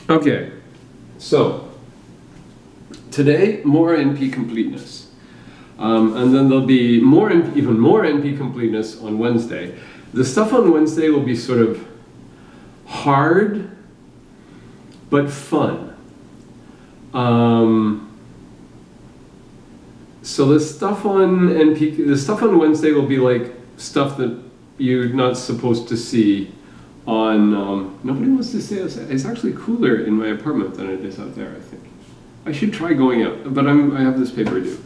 Okay, so today more NP completeness, and then there'll be even more NP completeness on Wednesday. The stuff on Wednesday will be sort of hard, but fun. So the stuff on Wednesday will be like stuff that you're not supposed to see on. Nobody wants to say it's actually cooler in my apartment than it is out there. I think I should try going out, but I have this paper due.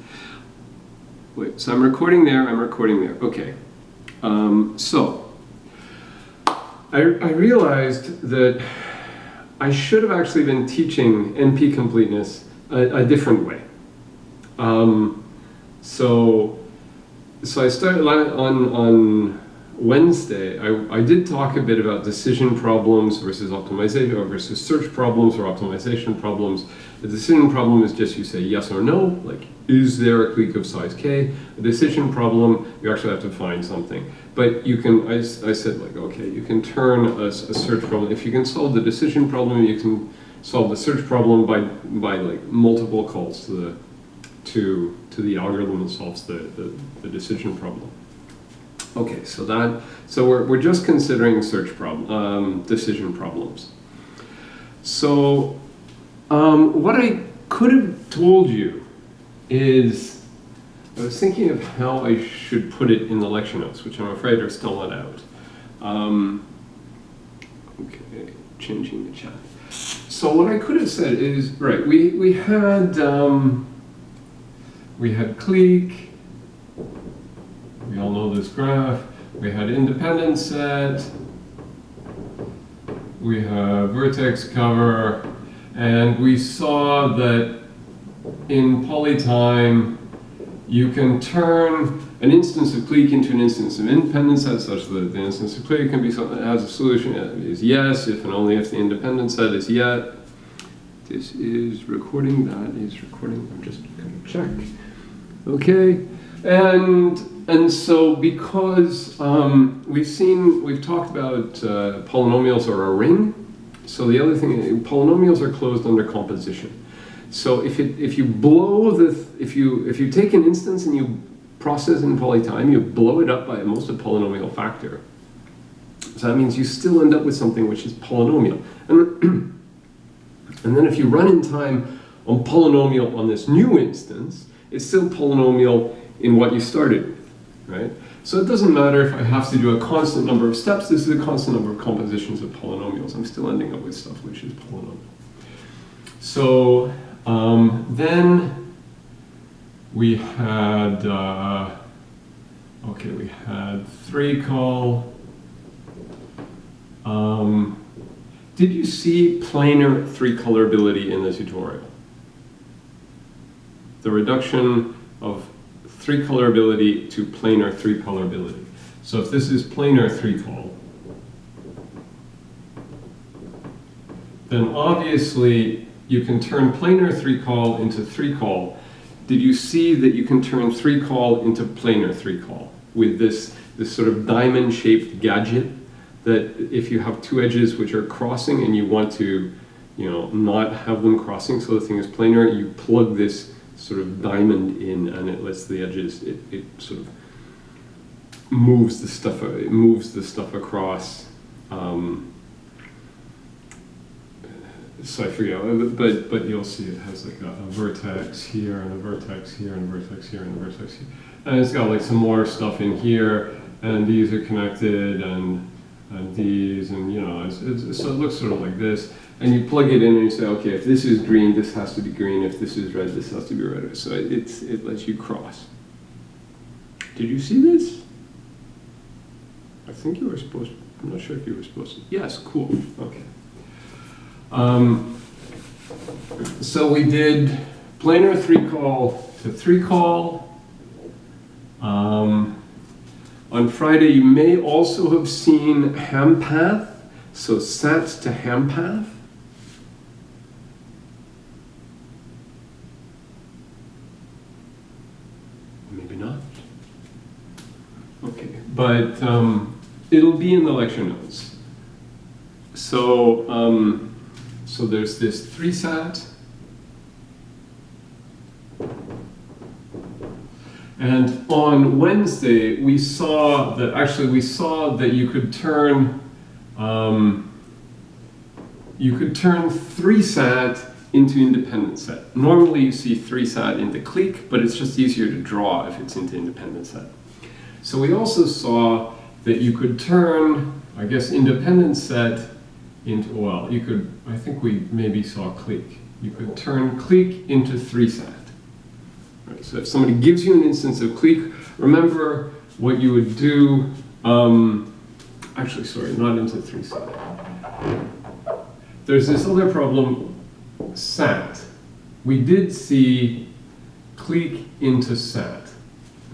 Wait, so I'm recording there. Okay. So I realized that I should have actually been teaching NP completeness a different way. So I started on Wednesday. I did talk a bit about decision problems versus optimization, or versus search problems or optimization problems. The decision problem is just you say yes or no, like is there a clique of size k? A decision problem, you actually have to find something. But you can, I said like, okay, you can turn a search problem. If you can solve the decision problem, you can solve the search problem by like multiple calls to the algorithm that solves the decision problem. Okay, so we're just considering search problem, decision problems. So what I could have told you is, I was thinking of how I should put it in the lecture notes, which I'm afraid are still not out. Okay, changing the chat. So what I could have said is, right, we had clique. We all know this graph. We had independent set. We have vertex cover. And we saw that in polytime, you can turn an instance of clique into an instance of independent set such that the instance of clique can be something that has a solution is yes, if and only if the independent set is yet. This is recording, that is recording. I'm just going to check. Okay. And so because we've talked about polynomials are a ring. So the other thing, polynomials are closed under composition. So if you take an instance and you process in polytime, you blow it up by almost a polynomial factor. So that means you still end up with something which is polynomial. And then if you run in time on polynomial on this new instance, it's still polynomial in what you started with, right? So it doesn't matter if I have to do a constant number of steps, this is a constant number of compositions of polynomials. I'm still ending up with stuff which is polynomial. So then we had, we had 3-call. Did you see planar 3-colorability in the tutorial? The reduction of 3-colorability to planar 3-colorability. So if this is planar 3-call, then obviously you can turn planar 3-call into 3-call. Did you see that you can turn 3-call into planar 3-call with this sort of diamond-shaped gadget that if you have two edges which are crossing and you want to, not have them crossing so the thing is planar, you plug this sort of diamond in and it lets the edges, it sort of moves the stuff across. So I forget, but you'll see it has like a vertex here and a vertex here and a vertex here and a vertex here. And it's got like some more stuff in here and these are connected and these and so it looks sort of like this. And you plug it in and you say, okay, if this is green, this has to be green. If this is red, this has to be red. So it lets you cross. Did you see this? I think you were supposed to. I'm not sure if you were supposed to. Yes, cool. Okay. So we did planar 3-call to 3-call. On Friday, you may also have seen ham path. So sat to ham path. Maybe not. Okay, but it'll be in the lecture notes. So So there's this 3 sat. And on Wednesday, we saw that you could turn 3 sat into independent set. Normally you see 3 sat into clique, but it's just easier to draw if it's into independent set. So we also saw that you could turn, I guess, independent set into, well, you could, I think we maybe saw clique. You could turn clique into 3 sat. Right, so if somebody gives you an instance of clique, remember what you would do, actually, sorry, not into 3 sat. There's this other problem, sat. We did see clique into sat.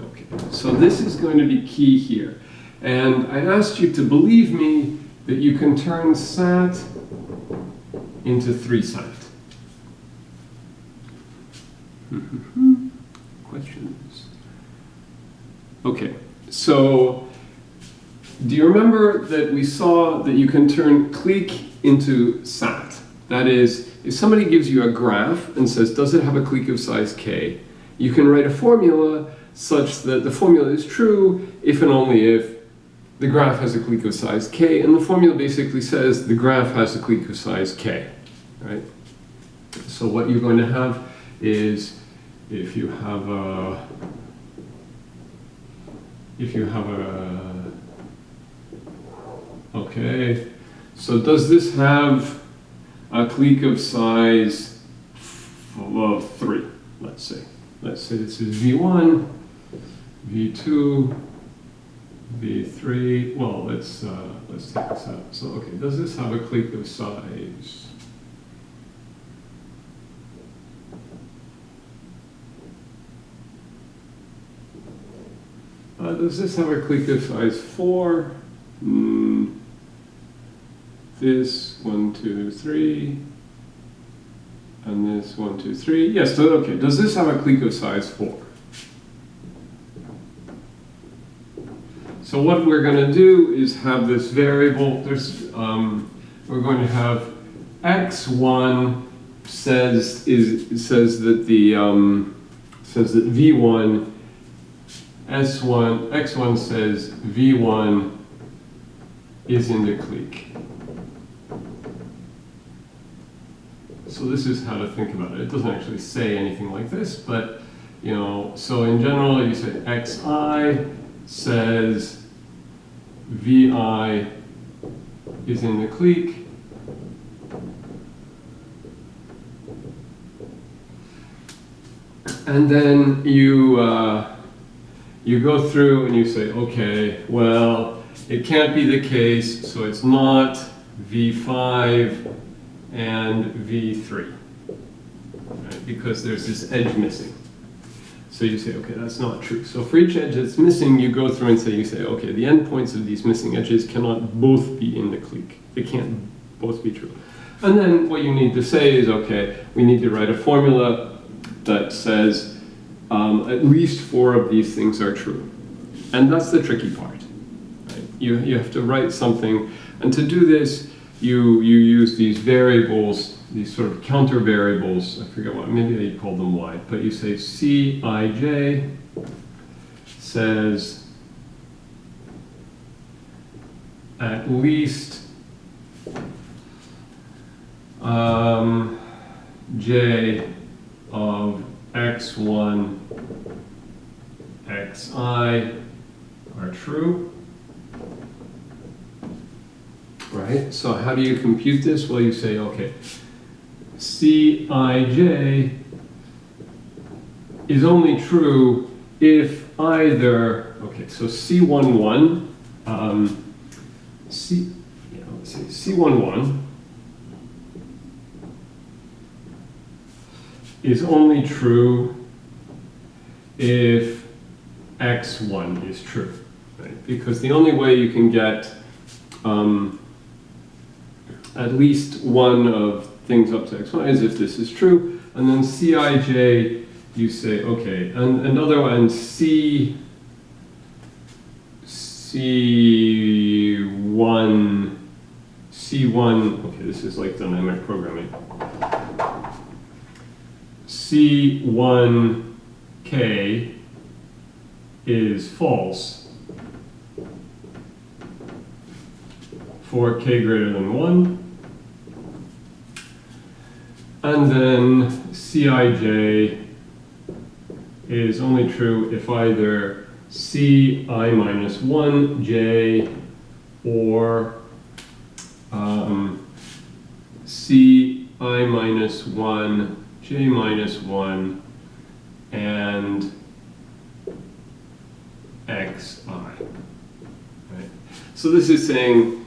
Okay, so this is going to be key here. And I asked you to believe me that you can turn sat into 3 sat. Questions? Okay, so do you remember that we saw that you can turn clique into sat? That is, if somebody gives you a graph and says, does it have a clique of size k? You can write a formula such that the formula is true if and only if the graph has a clique of size k, and the formula basically says the graph has a clique of size k, right? So what you're going to have is, if you have a okay, so does this have a clique of size 3, let's say. Let's say this is V1, V2, V3. Well, let's take this out. So, okay, does this have a clique of size? Does this have a clique of size 4? This 1, 2, 3, and this 1, 2, 3. Yes. So, okay. Does this have a clique of size 4? So what we're going to do is have this variable. We're going to have x1 says that v1 s1 x1 says v1 is in the clique. So this is how to think about it. It doesn't actually say anything like this, but so in general you say xi says vi is in the clique, and then you go through and you say, okay, well, it can't be the case, so it's not v5 and v3, right? Because there's this edge missing. So you say, okay, that's not true. So for each edge that's missing, you go through and you say, okay, the endpoints of these missing edges cannot both be in the clique. They can't both be true. And then what you need to say is, okay, we need to write a formula that says at least 4 of these things are true. And that's the tricky part, right? You have to write something, and to do this, you use these variables, these sort of counter variables. I forget what, maybe I call them y, but you say Cij says at least j of x1, xi are true. Right? So how do you compute this? Well, you say, okay, Cij is only true if either, okay, so C11, let's see, C11 is only true if X1 is true, right? Because the only way you can get at least one of things up to x1 is if this is true, and then Cij, you say, okay, and another one, C1, C1, okay, this is like dynamic programming. C1k is false for k greater than 1. And then Cij is only true if either Ci minus 1 j or Ci minus 1 j minus 1 and xi. Right? So this is saying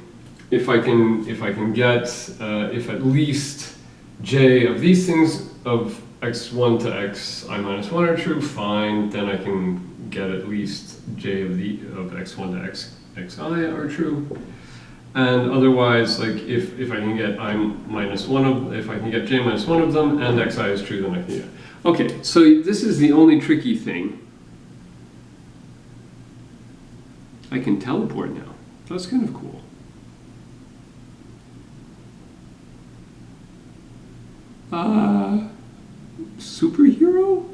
if I can get if at least j of these things of x1 to xi minus 1 are true, fine, then I can get at least j of x1 to xi are true. And otherwise, like if I can get if I can get j minus 1 of them and xi is true, then I can get. Okay, so this is the only tricky thing. I can teleport now. That's kind of cool. Superhero?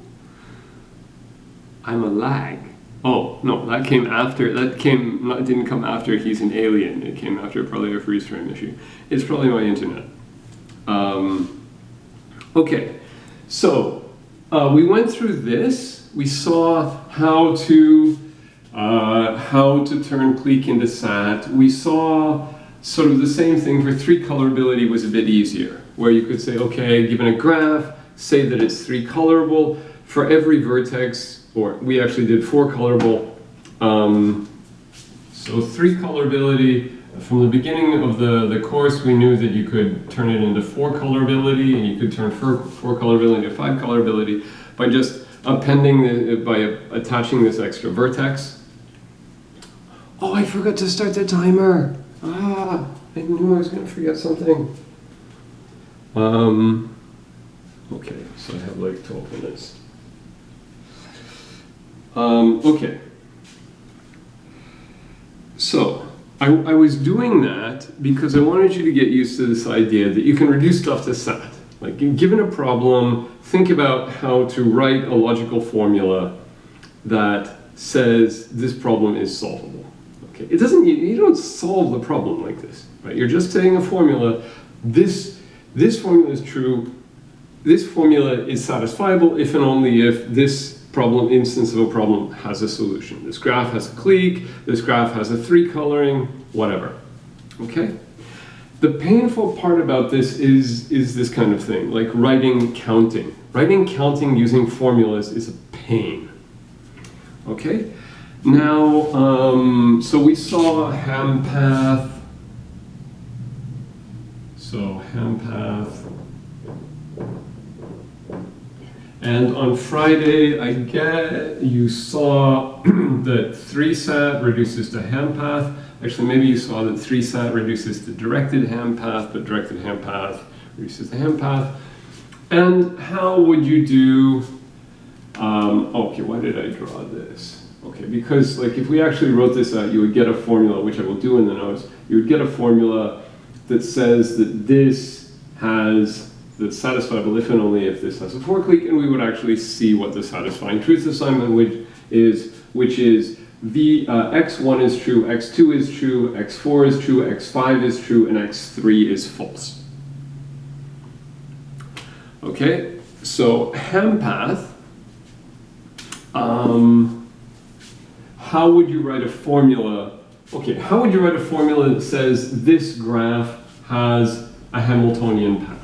I'm a lag. Oh, no, that came after, didn't come after he's an alien. It came after probably a freeze frame issue. It's probably my internet. Okay, so we went through this. We saw how to turn clique into sat. We saw sort of the same thing for 3 colorability was a bit easier, where you could say, okay, given a graph, say that it's 3 colorable. For every vertex, or we actually did 4 colorable. So 3 colorability, from the beginning of the course, we knew that you could turn it into 4 colorability, and you could turn 4 colorability into 5 colorability by just by attaching this extra vertex. Oh, I forgot to start the timer. I knew I was going to forget something. Okay, so I have like 12 minutes. Okay. So, I was doing that because I wanted you to get used to this idea that you can reduce stuff to sat. Like, given a problem, think about how to write a logical formula that says this problem is solvable. Okay, you don't solve the problem like this, right? You're just saying a formula, this formula is true, this formula is satisfiable if and only if this instance of a problem has a solution. This graph has a clique, this graph has a 3 coloring, whatever. Okay? The painful part about this is this kind of thing, like writing counting. Writing counting using formulas is a pain. Okay? Now, so we saw ham path. So ham path. And on Friday, you saw that 3sat reduces to ham path. Actually, maybe you saw that 3sat reduces to directed ham path, but directed ham path reduces to ham path. And how would you do, okay, why did I draw this? Okay, because like if we actually wrote this out, you would get a formula, which I will do in the notes. You would get a formula that says that that's satisfiable if and only if this has a 4 clique, and we would actually see what the satisfying truth assignment which is x1 is true, x2 is true, x4 is true, x5 is true, and x3 is false. Okay, so ham path. How would you write a formula? Okay, how would you write a formula that says this graph has a Hamiltonian path?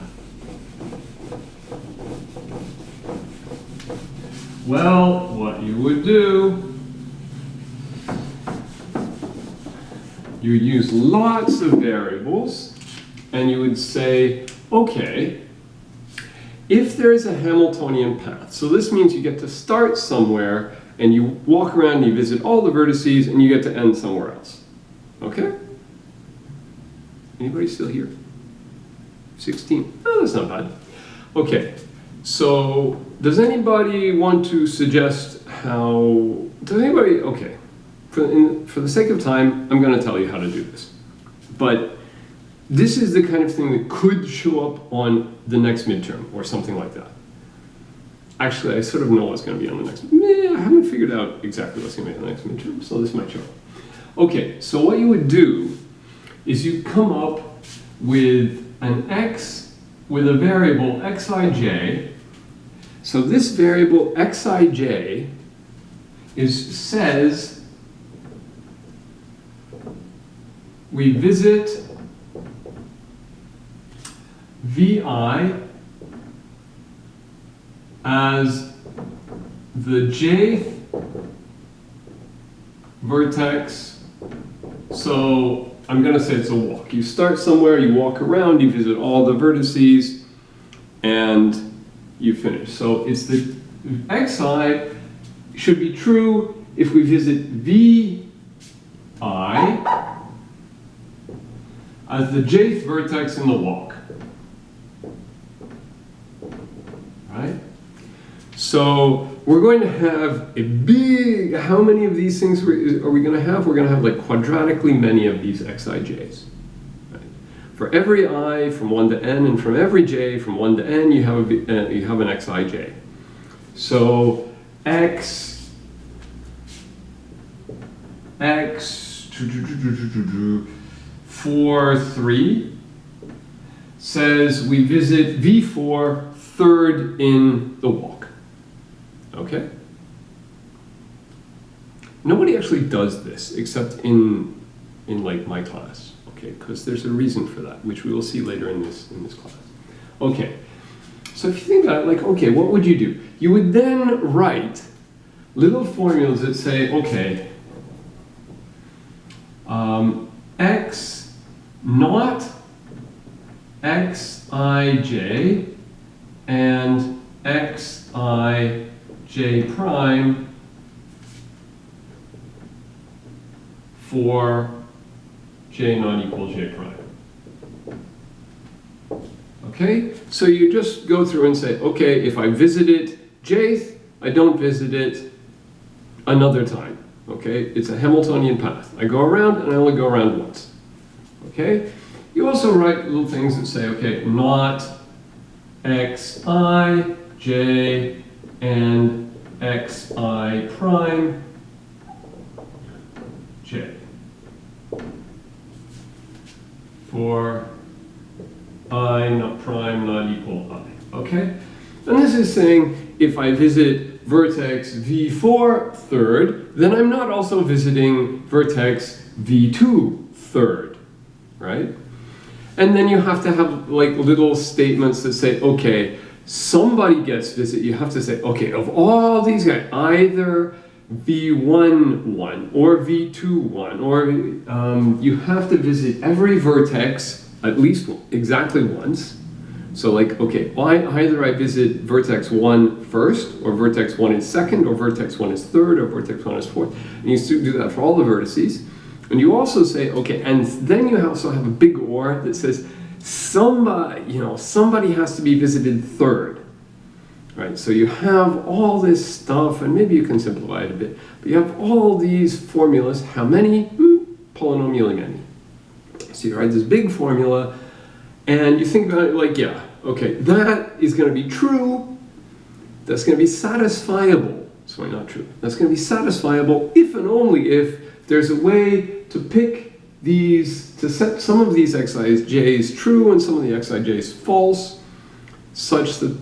Well, what you would do, you would use lots of variables, and you would say, okay, if there is a Hamiltonian path, so this means you get to start somewhere, and you walk around and you visit all the vertices, and you get to end somewhere else. Okay? Anybody still here? 16. Oh, that's not bad. Okay, so does anybody want to suggest okay, for the sake of time, I'm going to tell you how to do this. But this is the kind of thing that could show up on the next midterm or something like that. Actually, I sort of know what's going to be on the next. I haven't figured out exactly what's going to be on the next midterm, so this might show up. Okay, so what you would do is you come up with an x with a variable xij. So this variable xij says we visit vi as the jth vertex. So I'm going to say it's a walk. You start somewhere, you walk around, you visit all the vertices, and you finish. So it's the xi should be true if we visit vi as the jth vertex in the walk. Right? So we're going to have a big, how many of these things are we going to have? We're going to have like quadratically many of these xij's. Right? For every I from 1 to n, and from every j from 1 to n, you have an xij. So x 4, 3 says we visit v4 third in the walk. Okay? Nobody actually does this except in like my class, okay? Because there's a reason for that, which we will see later in this class. Okay. So if you think about it, like, okay, what would you do? You would then write little formulas that say, okay, x not xij and xij prime for j not equal j prime. Okay, so you just go through and say, okay, if I visit it jth, I don't visit it another time. Okay, it's a Hamiltonian path. I go around and I only go around once. Okay, you also write little things that say, okay, not xi, j, and xi prime, j. For I not prime not equal I. Okay, and this is saying if I visit vertex v4 third, then I'm not also visiting vertex v2 third, right? And then you have to have like little statements that say, okay, somebody gets visit. You have to say, okay, of all these guys, either v1 1 or v2 1, or you have to visit every vertex at least exactly once. So like, okay, either I visit vertex 1 first, or vertex 1 is second, or vertex 1 is third, or vertex 1 is fourth. And you do that for all the vertices. And you also say, okay, and then you also have a big or that says somebody has to be visited third. Right? So you have all this stuff, and maybe you can simplify it a bit, but you have all these formulas. How many? Polynomially many. So you write this big formula, and you think about it like, yeah, okay, that is going to be true, that's going to be satisfiable, sorry, not true, that's going to be satisfiable if and only if there's a way to pick these, to set some of these xij's true and some of the xij's false, such that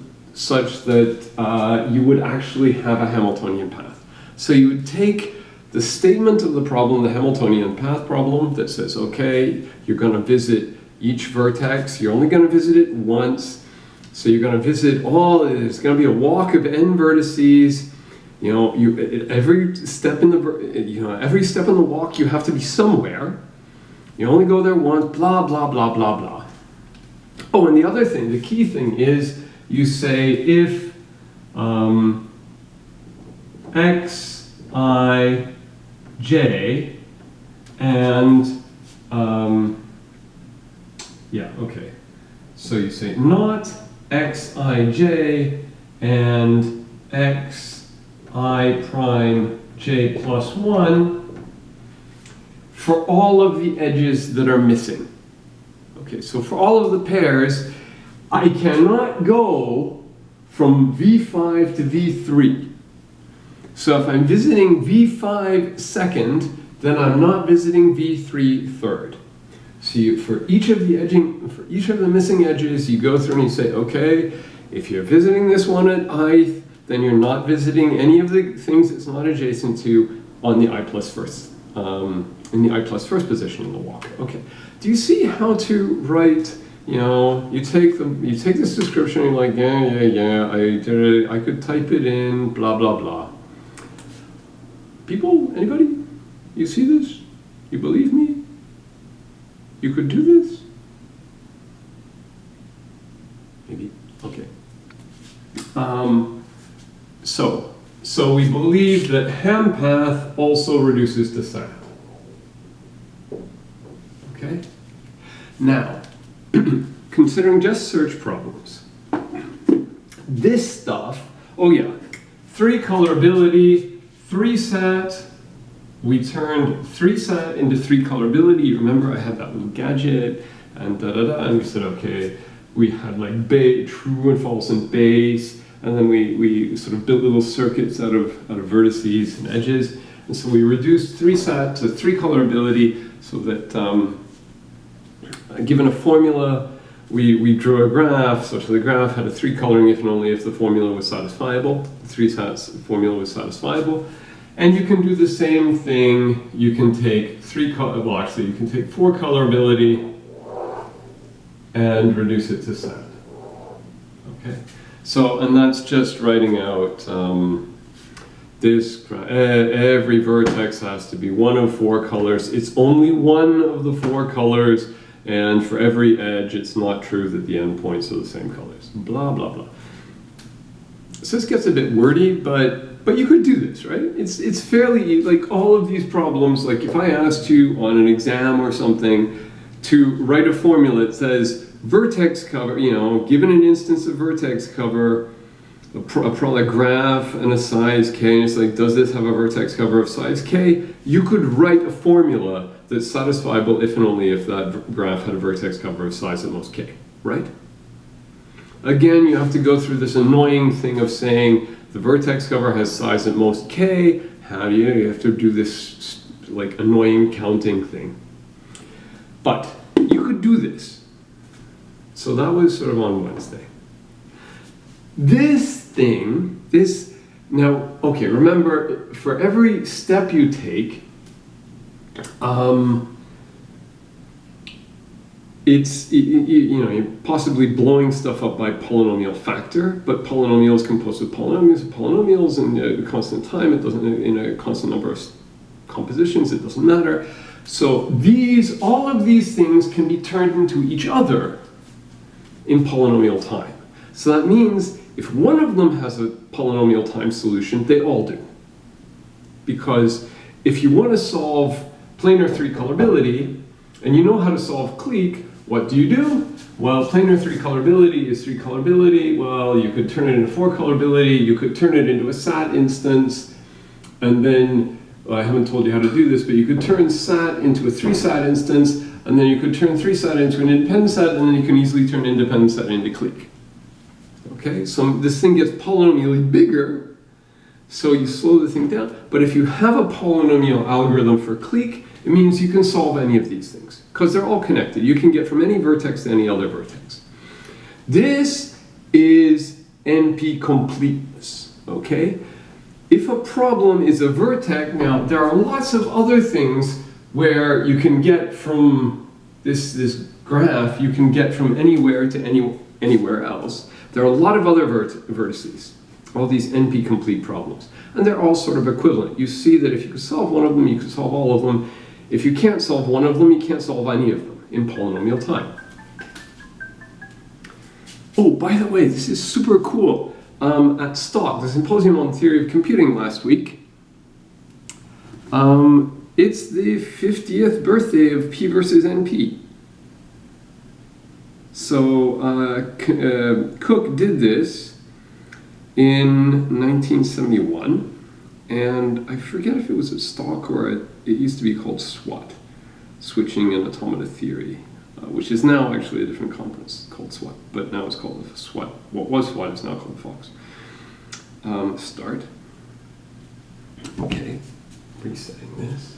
you would actually have a Hamiltonian path. So you would take the statement of the problem, the Hamiltonian path problem, that says, okay, you're going to visit each vertex, you're only going to visit it once, so you're going to visit it's going to be a walk of n vertices. You know, every step in the walk you have to be somewhere. You only go there once, blah, blah, blah, blah, blah. Oh, and the other thing, the key thing is you say if xij and yeah, okay. So you say not xij and xi prime j plus 1 for all of the edges that are missing. Okay, so for all of the pairs, I cannot go from V5 to V3. So if I'm visiting V5 second, then I'm not visiting V3 third. So for each of the missing edges, you go through and you say, okay, if you're visiting this one at I, then you're not visiting any of the things it's not adjacent to on the I plus first, in the I plus first position in the walk. Okay. Do you see how to write? You take this description and you're like, yeah, I did it. I could type it in, blah blah blah. People, anybody? You see this? You believe me? You could do this? Maybe. Okay. So we believe that ham path also reduces to sat. Okay? Now, considering just search problems, this stuff, oh yeah, 3 colorability, 3 sat, we turned 3 sat into 3 colorability. You remember I had that little gadget and and we said, okay, we had like true and false and base, and then we sort of built little circuits out of vertices and edges, and so we reduced 3 sat to 3 colorability so that given a formula, we drew a graph such that the graph had a 3 coloring if and only if the formula was satisfiable. The 3 sats formula was satisfiable. And you can do the same thing. You can take you can take 4 colorability and reduce it to sat. Okay, so, and that's just writing out this, every vertex has to be one of 4 colors. It's only one of the 4 colors, and for every edge, it's not true that the endpoints are the same colors. Blah, blah, blah. So this gets a bit wordy, but you could do this, right? It's fairly, like all of these problems, like if I asked you on an exam or something to write a formula that says vertex cover, given an instance of vertex cover, a graph and a size k, and it's like, does this have a vertex cover of size k? You could write a formula that's satisfiable if and only if that graph had a vertex cover of size at most k, right? Again, you have to go through this annoying thing of saying the vertex cover has size at most k. How do you have to do this like annoying counting thing. But you could do this. So that was sort of on Wednesday. Now, okay, remember, for every step you take, you're possibly blowing stuff up by polynomial factor, but polynomials composed of polynomials in a constant time, it doesn't, in a constant number of compositions, it doesn't matter. So all of these things can be turned into each other in polynomial time. So that means if one of them has a polynomial time solution, they all do. Because if you want to solve planar 3 colorability, and you know how to solve clique, what do? Well, planar 3 colorability is 3 colorability. Well, you could turn it into 4 colorability. You could turn it into a sat instance. And then, well, I haven't told you how to do this, but you could turn sat into a 3 sat instance, and then you could turn 3 sat into an independent sat, and then you can easily turn independent sat into clique. Okay, so this thing gets polynomially bigger, so you slow the thing down. But if you have a polynomial algorithm for clique, it means you can solve any of these things, because they're all connected. You can get from any vertex to any other vertex. This is NP completeness, okay? If a problem is a vertex, now there are lots of other things where you can get from this graph, you can get from anywhere to anywhere else. There are a lot of other vertices, all these NP complete problems, and they're all sort of equivalent. You see that if you could solve one of them, you could solve all of them. If you can't solve one of them, you can't solve any of them in polynomial time. Oh, by the way, this is super cool. At STOCK, the Symposium on Theory of Computing last week, it's the 50th birthday of P versus NP. So Cook did this in 1971. And I forget if it was at STOCK or it used to be called SWAT, Switching and Automata Theory. which is now actually a different conference called SWAT, but now it's called SWAT. What was SWAT is now called Fox. Start. Okay, resetting this.